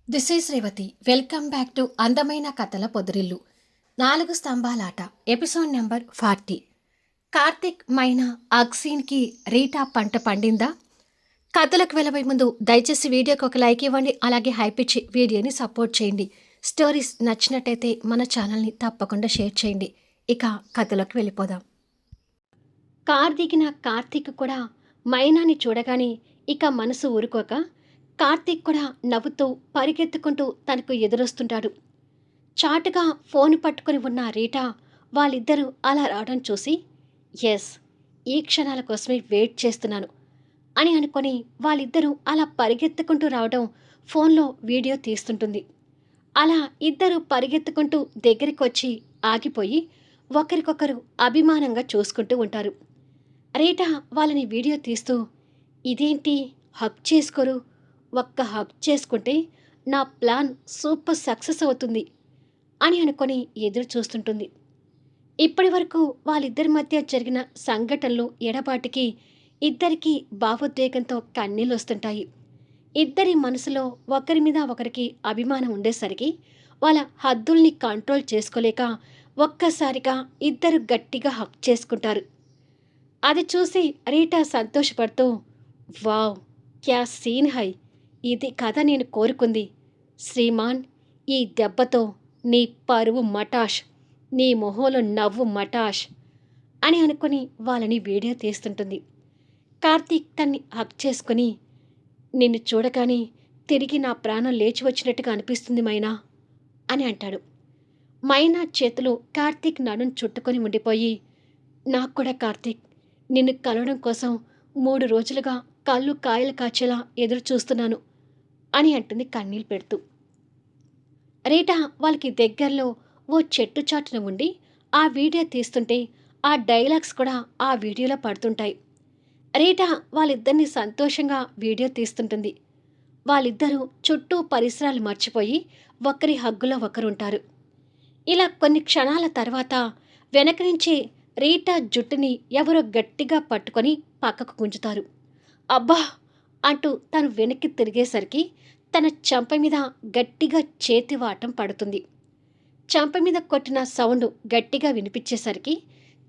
This is Revathi. Welcome back to అందమైన కథల పొదిరిల్లు. 4 స్తంభాలాట episode number 40. Karthik మైనా అగ్సీన్కి Rita పంట పండిందా? కథలకు వెళ్ళబోయే ముందు దయచేసి వీడియోకి ఒక లైక్ ఇవ్వండి, అలాగే హైప్ ఇచ్చి వీడియోని సపోర్ట్ చేయండి. స్టోరీస్ నచ్చినట్టయితే మన ఛానల్ని తప్పకుండా షేర్ చేయండి. ఇక కథలోకి వెళ్ళిపోదాం. కార్ దిగిన కార్తీక్ కూడా మైనాని చూడగానే ఇక మనసు ఊరుకోక కార్తీక్ కూడా నవ్వుతూ పరిగెత్తుకుంటూ తనకు ఎదురొస్తుంటాడు. చాటుగా ఫోన్ పట్టుకుని ఉన్న రీటా వాళ్ళిద్దరూ అలా రావడం చూసి, ఎస్, ఈ క్షణాల కోసమే వెయిట్ చేస్తున్నాను అని అనుకొని వాళ్ళిద్దరూ అలా పరిగెత్తుకుంటూ రావడం ఫోన్లో వీడియో తీస్తుంటుంది. అలా ఇద్దరు పరిగెత్తుకుంటూ దగ్గరికి వచ్చి ఆగిపోయి ఒకరికొకరు అభిమానంగా చూసుకుంటూ ఉంటారు. రీటా వాళ్ళని వీడియో తీస్తూ, ఇదేంటి హగ్ చేసుకోరు, ఒక్క హగ్ చేసుకుంటే నా ప్లాన్ సూపర్ సక్సెస్ అవుతుంది అని అనుకొని ఎదురు చూస్తుంటుంది. ఇప్పటి వరకు వాళ్ళిద్దరి మధ్య జరిగిన సంఘటనలు ఎడబాటికి ఇద్దరికీ భావోద్వేగంతో కన్నీళ్ళు వస్తుంటాయి. ఇద్దరి మనసులో ఒకరి మీద ఒకరికి అభిమానం ఉండేసరికి వాళ్ళ హద్దుల్ని కంట్రోల్ చేసుకోలేక ఒక్కసారిగా ఇద్దరు గట్టిగా హక్ చేసుకుంటారు. అది చూసి రీటా సంతోషపడుతూ, వావ్, క్యా సీన్ హై, ఇది కథ నేను కోరుకుంది. శ్రీమాన్, ఈ దెబ్బతో నీ పరువు మటాష్, నీ మొహంలో నవ్వు మటాష్ అని అనుకుని వాళ్ళని వీడియో తీస్తుంటుంది. కార్తీక్ తన్ని హక్ చేసుకుని, నిన్ను చూడగానే తిరిగి నా ప్రాణం లేచి వచ్చినట్టుగా అనిపిస్తుంది మైనా అని అంటాడు. మైనా చేతులు కార్తీక్ నడుం చుట్టుకొని ఉండిపోయి, నాకు కూడా కార్తీక్, నిన్ను కలవడం కోసం 3 రోజులుగా కళ్ళు కాయలు కాచేలా ఎదురు చూస్తున్నాను అని అంటుంది కన్నీళ్ళు పెడుతూ. రీటా వాళ్ళకి దగ్గరలో ఓ చెట్టు చాటున ఉండి ఆ వీడియో తీస్తుంటే ఆ డైలాగ్స్ కూడా ఆ వీడియోలో పడుతుంటాయి. రీటా వాళ్ళిద్దరిని సంతోషంగా వీడియో తీస్తుంటుంది. వాళ్ళిద్దరూ చుట్టూ పరిసరాలు మర్చిపోయి ఒకరి హగ్గులో ఒకరుంటారు. ఇలా కొన్ని క్షణాల తర్వాత వెనక నుంచి రీటా జుట్టుని ఎవరో గట్టిగా పట్టుకొని పక్కకు గుంజుతారు. అబ్బా అంటూ తను వెనక్కి తిరిగేసరికి తన చెంప మీద గట్టిగా చేతివాటం పడుతుంది. చెంప మీద కొట్టిన సౌండ్ గట్టిగా వినిపించేసరికి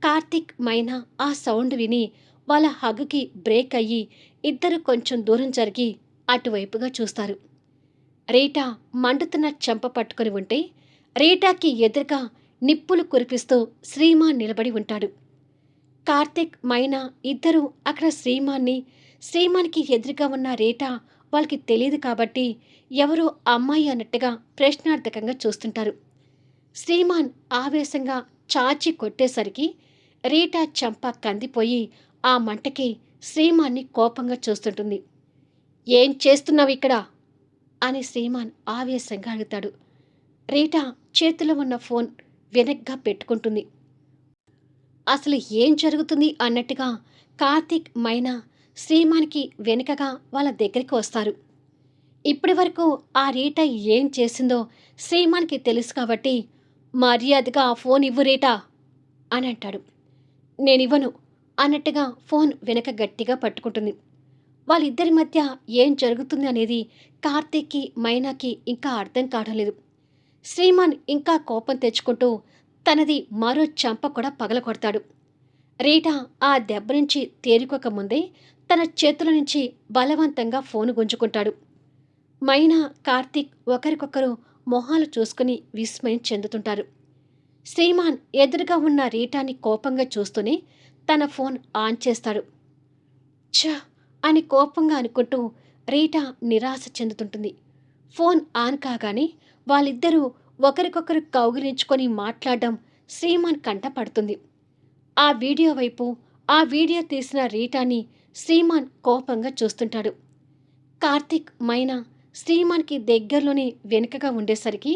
కార్తీక్ మైనా ఆ సౌండ్ విని వాళ్ళ హగ్గుకి బ్రేక్ అయ్యి ఇద్దరు కొంచెం దూరం జరిగి అటువైపుగా చూస్తారు. రీటా మండుతున్న చెంప పట్టుకొని ఉంటే రీటాకి ఎదురుగా నిప్పులు కురిపిస్తూ శ్రీమాన్ నిలబడి ఉంటాడు. కార్తీక్ మైనా ఇద్దరూ అక్కడ శ్రీమాన్కి ఎదురుగా ఉన్న రీటా వాళ్ళకి తెలియదు కాబట్టి ఎవరో అమ్మాయి అన్నట్టుగా ప్రశ్నార్థకంగా చూస్తుంటారు. శ్రీమాన్ ఆవేశంగా చాచి కొట్టేసరికి రీటా చెంప కందిపోయి ఆ మంటకి శ్రీమాన్ని కోపంగా చూస్తుంటుంది. ఏం చేస్తున్నావు ఇక్కడ అని శ్రీమాన్ ఆవేశంగా అడుగుతాడు. రీటా చేతిలో ఉన్న ఫోన్ వెనక్గా పెట్టుకుంటుంది. అసలు ఏం జరుగుతుంది అన్నట్టుగా కార్తీక్ మైనా శ్రీమాన్కి వెనుకగా వాళ్ళ దగ్గరికి వస్తారు. ఇప్పటి వరకు ఆ రీటా ఏం చేసిందో శ్రీమాన్కి తెలుసు కాబట్టి, మర్యాదగా ఆ ఫోన్ ఇవ్వు రీటా అని అంటాడు. నేనివ్వను అన్నట్టుగా ఫోన్ వెనక గట్టిగా పట్టుకుంటుంది. వాళ్ళిద్దరి మధ్య ఏం జరుగుతుంది అనేది కార్తీక్కి మైనాకి ఇంకా అర్థం కావడం లేదు. శ్రీమాన్ ఇంకా కోపం తెచ్చుకుంటూ తనది మరో చెంప కూడా పగలకొడతాడు. రీటా ఆ దెబ్బ నుంచి తేరుకోక ముందే తన చేతుల నుంచి బలవంతంగా ఫోను గుంజుకుంటాడు. మైనా కార్తీక్ ఒకరికొకరు మొహాలు చూసుకుని విస్మయం చెందుతుంటారు. శ్రీమాన్ ఎదురుగా ఉన్న రీటాని కోపంగా చూస్తూనే తన ఫోన్ ఆన్ చేస్తాడు. ఛ అని కోపంగా అనుకుంటూ రీటా నిరాశ చెందుతుంటుంది. ఫోన్ ఆన్ కాగానే వాళ్ళిద్దరూ ఒకరికొకరు కౌగిలించుకొని మాట్లాడడం శ్రీమాన్ కంట పడుతుంది. ఆ వీడియో వైపు ఆ వీడియో తీసిన రీటాని శ్రీమాన్ కోపంగా చూస్తుంటాడు. కార్తీక్ మైనా శ్రీమాన్కి దగ్గరలోనే వెనుకగా ఉండేసరికి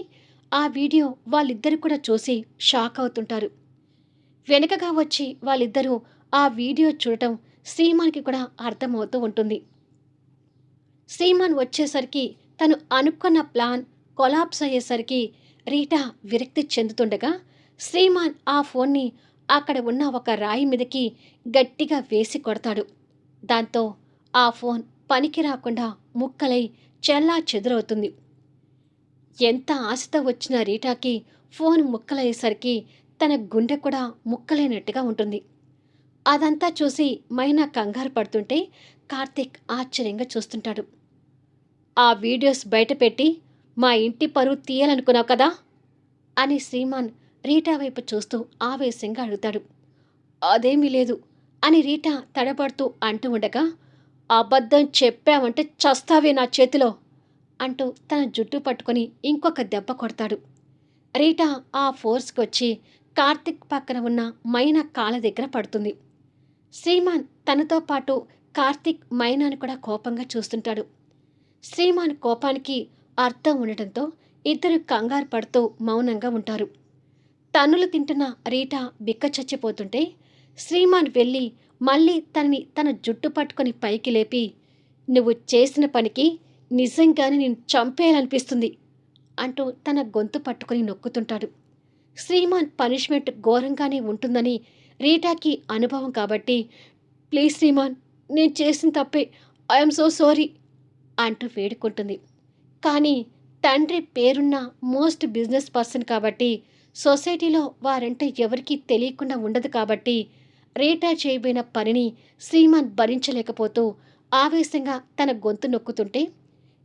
ఆ వీడియో వాళ్ళిద్దరు కూడా చూసి షాక్ అవుతుంటారు. వెనుకగా వచ్చి వాళ్ళిద్దరూ ఆ వీడియో చూడటం శ్రీమాన్కి కూడా అర్థమవుతూ ఉంటుంది. శ్రీమాన్ వచ్చేసరికి తను అనుకున్న ప్లాన్ కొలాప్స్ అయ్యేసరికి రీటా విరక్తి చెందుతుండగా శ్రీమాన్ ఆ ఫోన్ని అక్కడ ఉన్న ఒక రాయి మీదకి గట్టిగా వేసి కొడతాడు. దాంతో ఆ ఫోన్ పనికి రాకుండా ముక్కలై చెల్లా చెదురవుతుంది. ఎంత ఆశతో వచ్చిన రీటాకి ఫోన్ ముక్కలయ్యేసరికి తన గుండె కూడా ముక్కలైనట్టుగా ఉంటుంది. అదంతా చూసి మైనా కంగారు పడుతుంటే కార్తీక్ ఆశ్చర్యంగా చూస్తుంటాడు. ఆ వీడియోస్ బయటపెట్టి మా ఇంటి పరువు తీయాలనుకున్నావు కదా అని శ్రీమాన్ రీటా వైపు చూస్తూ ఆవేశంగా అడుగుతాడు. అదేమీ లేదు అని రీటా తడబడుతూ అంటూ ఉండగా, అబద్ధం చెప్పావంటే చస్తావే నా చేతిలో అంటూ తన జుట్టు పట్టుకొని ఇంకొక దెబ్బ కొడతాడు. రీటా ఆ ఫోర్స్కి వచ్చి కార్తిక్ పక్కన ఉన్న మైనా కాళ్ళ దగ్గర పడుతుంది. శ్రీమాన్ తనతో పాటు కార్తిక్ మైనాను కూడా కోపంగా చూస్తుంటాడు. శ్రీమాన్ కోపానికి అర్థం ఉండటంతో ఇద్దరు కంగారు పడుతూ మౌనంగా ఉంటారు. తన్నులు తింటున్న రీటా బిక్కచచ్చిపోతుంటే శ్రీమాన్ వెళ్ళి మళ్ళీ తన జుట్టు పట్టుకొని పైకి లేపి, నువ్వు చేసిన పనికి నిజంగానే నేను చంపేయాలనిపిస్తుంది అంటూ తన గొంతు పట్టుకొని నొక్కుతుంటాడు. శ్రీమాన్ పనిష్మెంట్ ఘోరంగానే ఉంటుందని రీటాకి అనుభవం కాబట్టి, ప్లీజ్ శ్రీమాన్, నేను చేసిన తప్పే, ఐఎమ్ సో సారీ అంటూ వేడుకుంటుంది. కానీ తండ్రి పేరున్న మోస్ట్ బిజినెస్ పర్సన్ కాబట్టి సొసైటీలో వారంటే ఎవరికీ తెలియకుండా ఉండదు కాబట్టి రీటా చేయబోయిన పనిని శ్రీమాన్ భరించలేకపోతూ ఆవేశంగా తన గొంతు నొక్కుతుంటే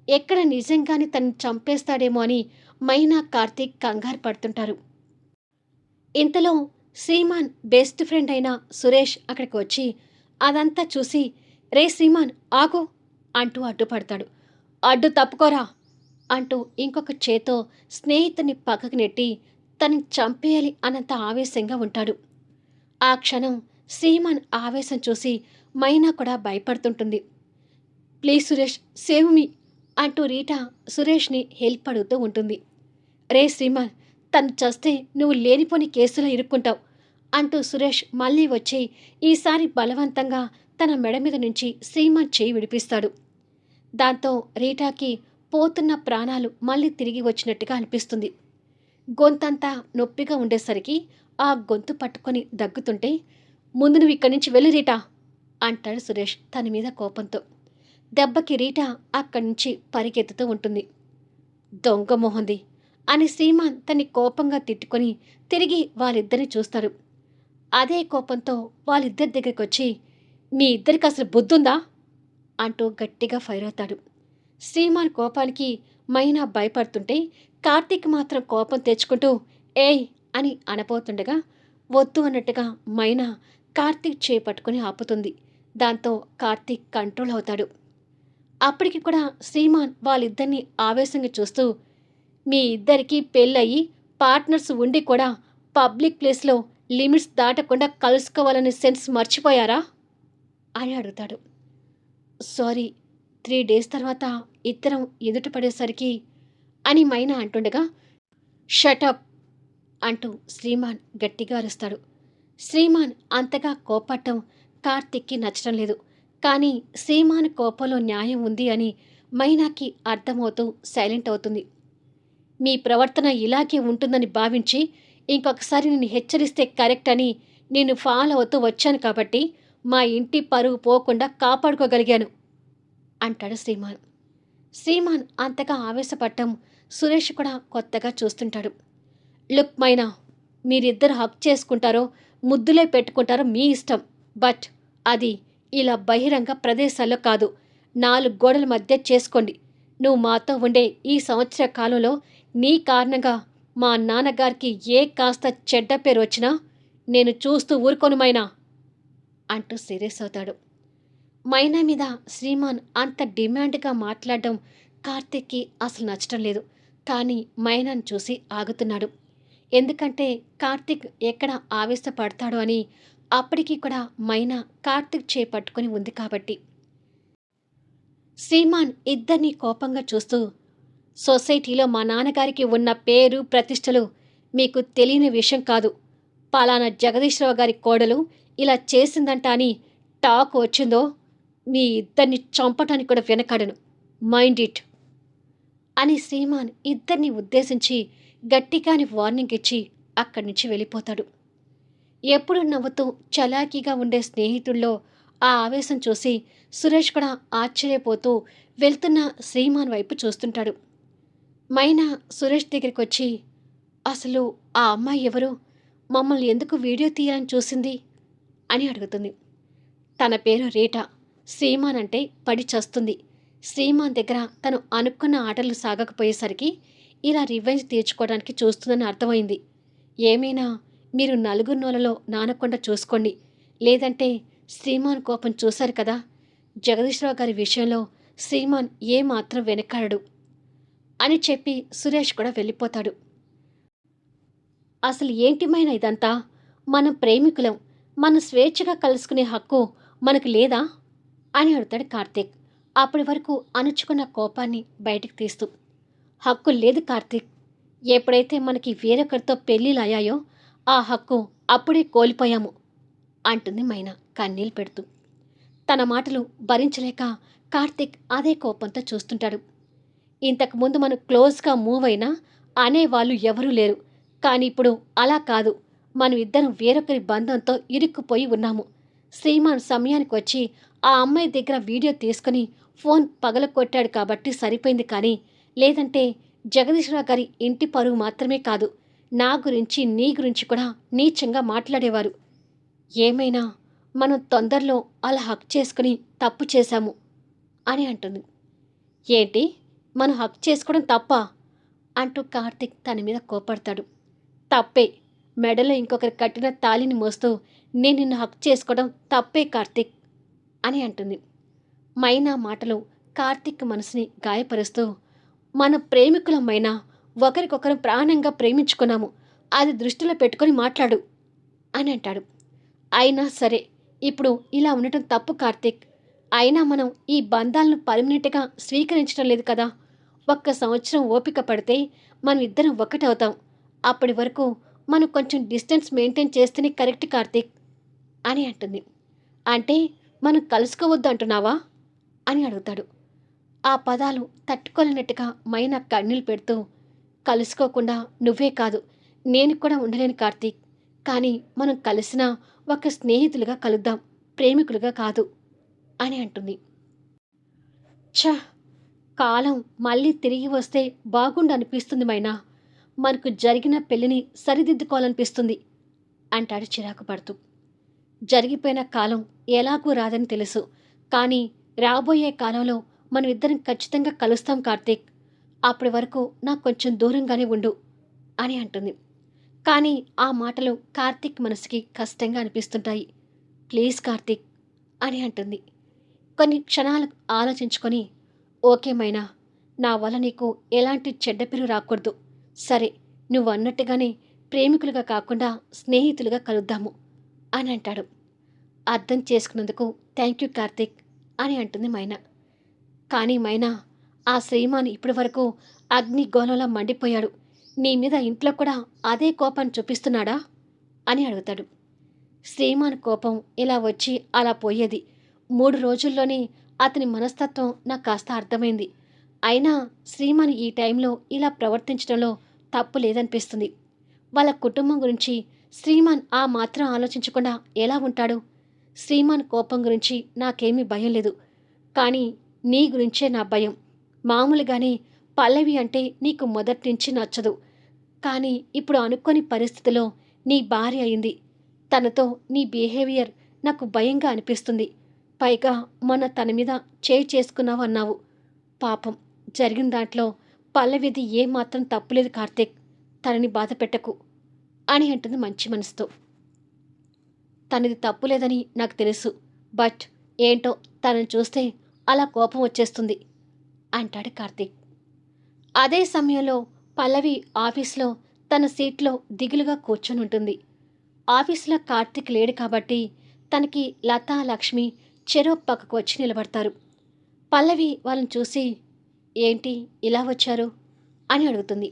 ఎక్కడ నిజంగానే తనని చంపేస్తాడేమో అని మైనా కార్తీక్ కంగారు పడుతుంటారు. ఇంతలో శ్రీమాన్ బెస్ట్ ఫ్రెండ్ అయిన సురేష్ అక్కడికి వచ్చి అదంతా చూసి, రే శ్రీమాన్ ఆగు అంటూ అడ్డుపడతాడు. అడ్డు తప్పుకోరా అంటూ ఇంకొక చేతో స్నేహితుని పక్కకు నెట్టి తనని చంపేయాలి అన్నంత ఆవేశంగా ఉంటాడు. ఆ క్షణం శ్రీమాన్ ఆవేశం చూసి మైనా కూడా భయపడుతుంటుంది. ప్లీజ్ సురేష్, సేవ్ మీ అంటూ రీటా సురేష్ని హెల్ప్ అడుగుతూ ఉంటుంది. రే శ్రీమాన్, తను చస్తే నువ్వు లేనిపోని కేసులో ఇరుక్కుంటావు అంటూ సురేష్ మళ్ళీ వచ్చి ఈసారి బలవంతంగా తన మెడ మీద నుంచి శ్రీమాన్ చేయి విడిపిస్తాడు. దాంతో రీటాకి పోతున్న ప్రాణాలు మళ్ళీ తిరిగి వచ్చినట్టుగా అనిపిస్తుంది. గొంతంతా నొప్పిగా ఉండేసరికి ఆ గొంతు పట్టుకొని దగ్గుతుంటే, ముందు నువ్వు ఇక్కడి నుంచి వెళ్ళు రీటా అంటాడు సురేష్ తన మీద కోపంతో. దెబ్బకి రీటా అక్కడి నుంచి పరిగెత్తుతూ ఉంటుంది. దొంగ మొహంది అని శ్రీమాన్ తన్ని కోపంగా తిట్టుకొని తిరిగి వాళ్ళిద్దరిని చూస్తాడు. అదే కోపంతో వాళ్ళిద్దరి దగ్గరికి వచ్చి, మీ ఇద్దరికి అసలు బుద్ధుందా అంటూ గట్టిగా ఫైర్ అవుతాడు. శ్రీమాన్ కోపానికి మైనా భయపడుతుంటే కార్తీక్ మాత్రం కోపం తెచ్చుకుంటూ ఏయ్ అని అనబోతుండగా వద్దు అన్నట్టుగా మైనా కార్తీక్ చేపట్టుకుని ఆపుతుంది. దాంతో కార్తీక్ కంట్రోల్ అవుతాడు. అప్పటికి కూడా శ్రీమాన్ వాళ్ళిద్దరినీ ఆవేశంగా చూస్తూ, మీ ఇద్దరికీ పెళ్ళయి పార్ట్నర్స్ ఉండి కూడా పబ్లిక్ ప్లేస్లో లిమిట్స్ దాటకుండా కలుసుకోవాలనే సెన్స్ మర్చిపోయారా అని అడుగుతాడు. సారీ, 3 days తర్వాత ఇద్దరం ఎదుట పడేసరికి అని మైనా అంటుండగా, షటప్ అంటూ శ్రీమాన్ గట్టిగా అరుస్తాడు. శ్రీమాన్ అంతగా కోపట్టం కార్తిక్కి నచ్చడం లేదు. కానీ శ్రీమాన్ కోపంలో న్యాయం ఉంది అని మైనాకి అర్థమవుతూ సైలెంట్ అవుతుంది. మీ ప్రవర్తన ఇలాగే ఉంటుందని భావించి ఇంకొకసారి నేను హెచ్చరిస్తే కరెక్ట్ అని నేను ఫాలో అవుతూ వచ్చాను కాబట్టి మా ఇంటి పరువు పోకుండా కాపాడుకోగలిగాను అంటాడు శ్రీమాన్. శ్రీమాన్ అంతగా ఆవేశపడటం సురేష్ కూడా కొత్తగా చూస్తుంటాడు. లుక్ మైనా, మీరిద్దరు హక్ చేసుకుంటారో ముద్దులే పెట్టుకుంటారో మీ ఇష్టం. బట్ అది ఇలా బహిరంగ ప్రదేశాల్లో కాదు, 4 గోడల మధ్య చేసుకోండి. నువ్వు మాతో ఉండే ఈ సంవత్సర కాలంలో నీ కారణంగా మా నాన్నగారికి ఏ కాస్త చెడ్డ పేరు వచ్చినా నేను చూస్తూ ఊరుకోను మైనా అంటూ సీరియస్ అవుతాడు. మైనా మీద శ్రీమాన్ అంత డిమాండ్గా మాట్లాడడం కార్తిక్కి అసలు నచ్చడం లేదు. కానీ మైనాను చూసి ఆగుతున్నాడు. ఎందుకంటే కార్తిక్ ఎక్కడ ఆవేశపడతాడో అని అప్పటికీ కూడా మైనా కార్తిక్ చేపట్టుకుని ఉంది కాబట్టి. శ్రీమాన్ ఇద్దరినీ కోపంగా చూస్తూ, సొసైటీలో మా నాన్నగారికి ఉన్న పేరు ప్రతిష్టలు మీకు తెలియని విషయం కాదు. పలానా జగదీశ్వరరావు గారి కోడలు ఇలా చేసిందంట అని టాక్ వచ్చిందో మీ ఇద్దరిని చంపటానికి కూడా వెనకాడను. మైండ్ ఇట్ అని శ్రీమాన్ ఇద్దరిని ఉద్దేశించి గట్టిగాని వార్నింగ్ ఇచ్చి అక్కడి నుంచి వెళ్ళిపోతాడు. ఎప్పుడు నవ్వుతూ చలాకీగా ఉండే స్నేహితుల్లో ఆ ఆవేశం చూసి సురేష్ కూడా ఆశ్చర్యపోతూ వెళ్తున్న శ్రీమాన్ వైపు చూస్తుంటాడు. మైనా సురేష్ దగ్గరికి వచ్చి, అసలు ఆ అమ్మాయి ఎవరు? మమ్మల్ని ఎందుకు వీడియో తీయాలని చూసింది అని అడుగుతుంది. తన పేరు రీటా. శ్రీమాన్ అంటే పడి చస్తుంది. శ్రీమాన్ దగ్గర తను అనుకున్న ఆటలు సాగకపోయేసరికి ఇలా రివెంజ్ తీర్చుకోవడానికి చూస్తుందని అర్థమైంది. ఏమైనా మీరు నలుగురు నోలలో నానకుండా చూసుకోండి, లేదంటే శ్రీమాన్ కోపం చూశారు కదా. జగదీశ్వరరావు గారి విషయంలో శ్రీమాన్ ఏమాత్రం వెనకాడడు అని చెప్పి సురేష్ కూడా వెళ్ళిపోతాడు. అసలు ఏంటిమైనా ఇదంతా? మనం ప్రేమికులం, మన స్వేచ్ఛగా కలుసుకునే హక్కు మనకు లేదా అని అడుగుతాడు కార్తీక్. అప్పటి వరకు అణుచుకున్న కోపాన్ని బయటికి తీస్తూ. హక్కు లేదు కార్తీక్. ఎప్పుడైతే మనకి వేరొకరితో పెళ్ళిళ్ళు అయ్యాయో ఆ హక్కు అప్పుడే కోల్పోయాము అంటుంది మైనా కన్నీళ్ళు పెడుతూ. తన మాటలు భరించలేక కార్తీక్ అదే కోపంతో చూస్తుంటాడు. ఇంతకుముందు మనం క్లోజ్గా మూవ్ అయినా అనేవాళ్ళు ఎవరూ లేరు, కానీ ఇప్పుడు అలా కాదు. మనం ఇద్దరం వేరొకరి బంధంతో ఇరుక్కుపోయి ఉన్నాము. శ్రీమాన్ సమయానికి వచ్చి ఆ అమ్మాయి దగ్గర వీడియో తీసుకుని ఫోన్ పగలకొట్టాడు కాబట్టి సరిపోయింది, కానీ లేదంటే జగదీశ్వరరావు గారి ఇంటి పరువు మాత్రమే కాదు, నా గురించి నీ గురించి కూడా నీచంగా మాట్లాడేవారు. ఏమైనా మనం తొందరలో అలా హక్ చేసుకుని తప్పు చేశాము అని అంటుంది. ఏంటి, మనం హక్ చేసుకోవడం తప్పా అంటూ కార్తీక్ తన మీద కోపడతాడు. తప్పే. మెడలో ఇంకొకరు కట్టిన తాళిని మోస్తూ నేను నిన్ను హక్ చేసుకోవడం తప్పే కార్తీక్ అని అంటుంది. మైనా మాటలు కార్తీక్ మనసుని గాయపరుస్తూ, మన ప్రేమికులమైనా ఒకరికొకరు ప్రాణంగా ప్రేమించుకున్నాము, అది దృష్టిలో పెట్టుకొని మాట్లాడు అని అంటాడు. అయినా సరే, ఇప్పుడు ఇలా ఉండటం తప్పు కార్తీక్. అయినా మనం ఈ బంధాలను పర్మనెంట్గా స్వీకరించడం లేదు కదా. 1 సంవత్సరం ఓపిక పడితే మనం ఇద్దరం ఒకటవుతాం. అప్పటి వరకు మనం కొంచెం డిస్టెన్స్ మెయింటైన్ చేస్తేనే కరెక్ట్ కార్తీక్ అని అంటుంది. అంటే మనం కలుసుకోవద్దు అంటున్నావా అని అడుగుతాడు. ఆ పదాలు తట్టుకోలేనట్టుగా మైనా కన్నీళ్ళు పెడుతూ, కలుసుకోకుండా నువ్వే కాదు నేను కూడా ఉండలేను కార్తీక్. కానీ మనం కలిసినా ఒక స్నేహితులుగా కలుద్దాం, ప్రేమికులుగా కాదు అని అంటుంది. ఛ, కాలం మళ్ళీ తిరిగి వస్తే బాగుండు అనిపిస్తుంది మైనా. మనకు జరిగిన పెళ్లిని సరిదిద్దుకోవాలనిపిస్తుంది అంటాడు చిరాకు పడుతూ. జరిగిపోయిన కాలం ఎలాగూ రాదని తెలుసు, కానీ రాబోయే కాలంలో మనం ఇద్దరం ఖచ్చితంగా కలుస్తాం కార్తీక్. అప్పటి వరకు నాకు కొంచెం దూరంగానే ఉండు అని అంటుంది. కానీ ఆ మాటలు కార్తీక్ మనసుకి కష్టంగా అనిపిస్తుంటాయి. ప్లీజ్ కార్తీక్ అని అంటుంది. కొన్ని క్షణాలు ఆలోచించుకొని, ఓకే మైనా, నా వల్ల నీకు ఎలాంటి చెడ్డ పేరు రాకూడదు. సరే, నువ్వు అన్నట్టుగానే ప్రేమికులుగా కాకుండా స్నేహితులుగా కలుద్దాము అని అంటాడు. అర్థం చేసుకున్నందుకు థ్యాంక్ యూ కార్తీక్ అని అంటుంది మైనా. కానీ మైనా, ఆ శ్రీమాన్ ఇప్పటి వరకు అగ్ని గోళంలా మండిపోయాడు. నీ మీద ఇంట్లో కూడా అదే కోపాన్ని చూపిస్తున్నాడా అని అడుగుతాడు. శ్రీమాన్ కోపం ఇలా వచ్చి అలా పోయేది. 3 రోజుల్లోనే అతని మనస్తత్వం నాకు కాస్త అర్థమైంది. అయినా శ్రీమాన్ ఈ టైంలో ఇలా ప్రవర్తించడంలో తప్పు లేదనిపిస్తుంది. వాళ్ళ కుటుంబం గురించి శ్రీమాన్ ఆ మాత్రం ఆలోచించకుండా ఎలా ఉంటాడు? శ్రీమాన్ కోపం గురించి నాకేమీ భయం లేదు, కానీ నీ గురించే నా భయం. మామూలుగానే పల్లవి అంటే నీకు మొదటి నుంచి నచ్చదు, కానీ ఇప్పుడు అనుకోని పరిస్థితిలో నీ భార్య అయింది. తనతో నీ బిహేవియర్ నాకు భయంగా అనిపిస్తుంది. పైగా మొన్న తన మీద చేయి చేసుకున్నావు అన్నావు. పాపం, జరిగిన దాంట్లో పల్లవిది ఏమాత్రం తప్పులేదు కార్తీక్. తనని బాధ పెట్టకు అని అంటుంది మంచి మనసుతో. తనది తప్పులేదని నాకు తెలుసు, బట్ ఏంటో తనని చూస్తే అలా కోపం వచ్చేస్తుంది అంటాడు కార్తీక్. అదే సమయంలో పల్లవి ఆఫీస్లో తన సీట్లో దిగులుగా కూర్చొని ఉంటుంది. ఆఫీస్లో కార్తీక్ లేడు కాబట్టి తనకి లతా, లక్ష్మి చెరో పక్కకు వచ్చి నిలబడతారు. పల్లవి వాళ్ళని చూసి, ఏంటి ఇలా వచ్చారు అని అడుగుతుంది.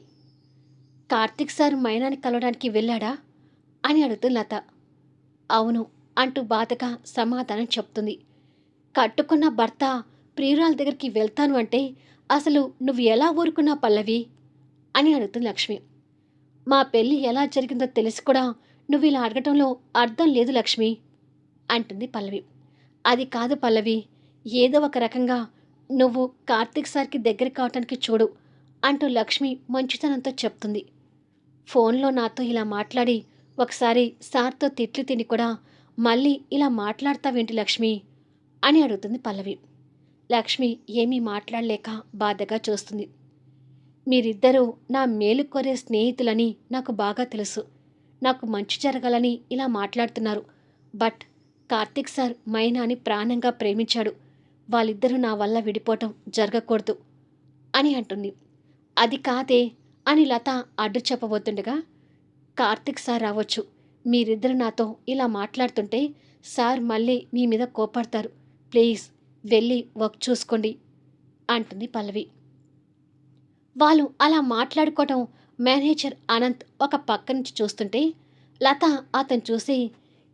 కార్తీక్ సార్ మైనాని కలవడానికి వెళ్ళాడా అని అడుగుతుంది లత. అవును అంటూ బాధగా సమాధానం చెప్తుంది. కట్టుకున్న భర్త ప్రియురాల దగ్గరికి వెళ్తాను అంటే అసలు నువ్వు ఎలా ఊరుకున్నా పల్లవి అని అడుగుతుంది లక్ష్మి. మా పెళ్ళి ఎలా జరిగిందో తెలిసి కూడా నువ్వు ఇలా అడగటంలో అర్థం లేదు లక్ష్మి అంటుంది పల్లవి. అది కాదు పల్లవి, ఏదో ఒక రకంగా నువ్వు కార్తీక్ సార్కి దగ్గర కావటానికి చూడు. అంటూ లక్ష్మి మంచితనంతో చెప్తుంది. ఫోన్లో నాతో ఇలా మాట్లాడి ఒకసారి సార్తో తిట్లు తిని కూడా మళ్ళీ ఇలా మాట్లాడతావేంటి లక్ష్మి అని అడుగుతుంది పల్లవి. లక్ష్మి ఏమీ మాట్లాడలేక బాధగా చూస్తుంది. మీరిద్దరూ నా మేలు కోరే స్నేహితులని నాకు బాగా తెలుసు. నాకు మంచి జరగాలని ఇలా మాట్లాడుతున్నారు. బట్ కార్తీక్ సార్ మైనాని ప్రాణంగా ప్రేమించాడు. వాళ్ళిద్దరూ నా వల్ల విడిపోవటం జరగకూడదు అని అంటుంది. అది కాదే అని లత అడ్డు చెప్పబోతుండగా, కార్తీక్ సార్ రావచ్చు. మీరిద్దరు నాతో ఇలా మాట్లాడుతుంటే సార్ మళ్ళీ మీ మీద కోపడతారు. ప్లీజ్ వెళ్ళి వర్క్ చూసుకోండి అంటుంది పల్లవి. వాళ్ళు అలా మాట్లాడుకోవటం మేనేజర్ అనంత్ ఒక పక్క నుంచి చూస్తుంటే లత అతను చూసి,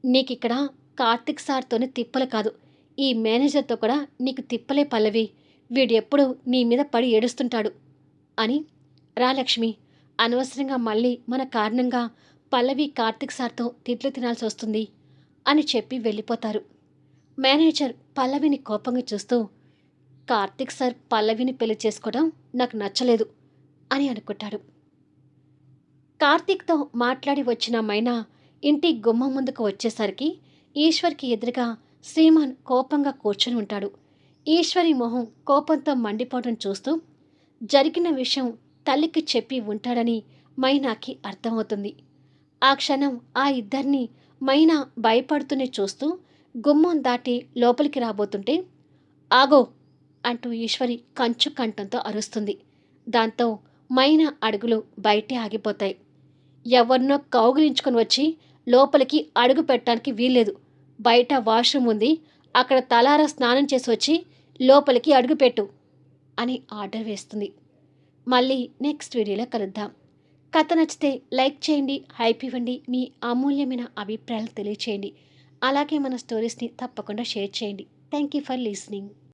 నీకిక్కడ కార్తీక్ సార్తోనే తిప్పలు కాదు, ఈ మేనేజర్తో కూడా నీకు తిప్పలే పల్లవి. వీడెప్పుడు నీ మీద పడి ఏడుస్తుంటాడు అని. రా లక్ష్మి, అనవసరంగా మళ్ళీ మన కారణంగా పల్లవి కార్తీక్ సార్తో తిట్లు తినాల్సి వస్తుంది అని చెప్పి వెళ్ళిపోతారు. మేనేజర్ పల్లవిని కోపంగా చూస్తూ, కార్తీక్ సార్ పల్లవిని పెళ్లి చేసుకోవడం నాకు నచ్చలేదు అని అనుకుంటాడు. కార్తీక్తో మాట్లాడి వచ్చిన మైనా ఇంటి గుమ్మం ముందుకు వచ్చేసరికి ఈశ్వర్కి ఎదురుగా శ్రీమాన్ కోపంగా కూర్చొని ఉంటాడు. ఈశ్వరి మొహం కోపంతో మండిపోవడం చూస్తూ జరిగిన విషయం తల్లికి చెప్పి ఉంటాడని మైనాకి అర్థమవుతుంది. ఆ క్షణం ఆ ఇద్దరిని మైనా భయపడుతూనే చూస్తూ గుమ్మం దాటి లోపలికి రాబోతుంటే, ఆగో అంటూ ఈశ్వరి కంచు కంఠంతో అరుస్తుంది. దాంతో మైనా అడుగులు బయటే ఆగిపోతాయి. ఎవరినో కౌగిలించుకొని వచ్చి లోపలికి అడుగు పెట్టడానికి వీల్లేదు. బయట వాష్రూమ్ ఉంది, అక్కడ తలారా స్నానం చేసి వచ్చి లోపలికి అడుగుపెట్టు అని ఆర్డర్ వేస్తుంది. మళ్ళీ నెక్స్ట్ వీడియోలో కలుద్దాం. కథ నచ్చితే లైక్ చేయండి, హైప్ ఇవ్వండి, మీ అమూల్యమైన అభిప్రాయాలు తెలియచేయండి. అలాగే మన స్టోరీస్ని తప్పకుండా షేర్ చేయండి. Thank you for listening.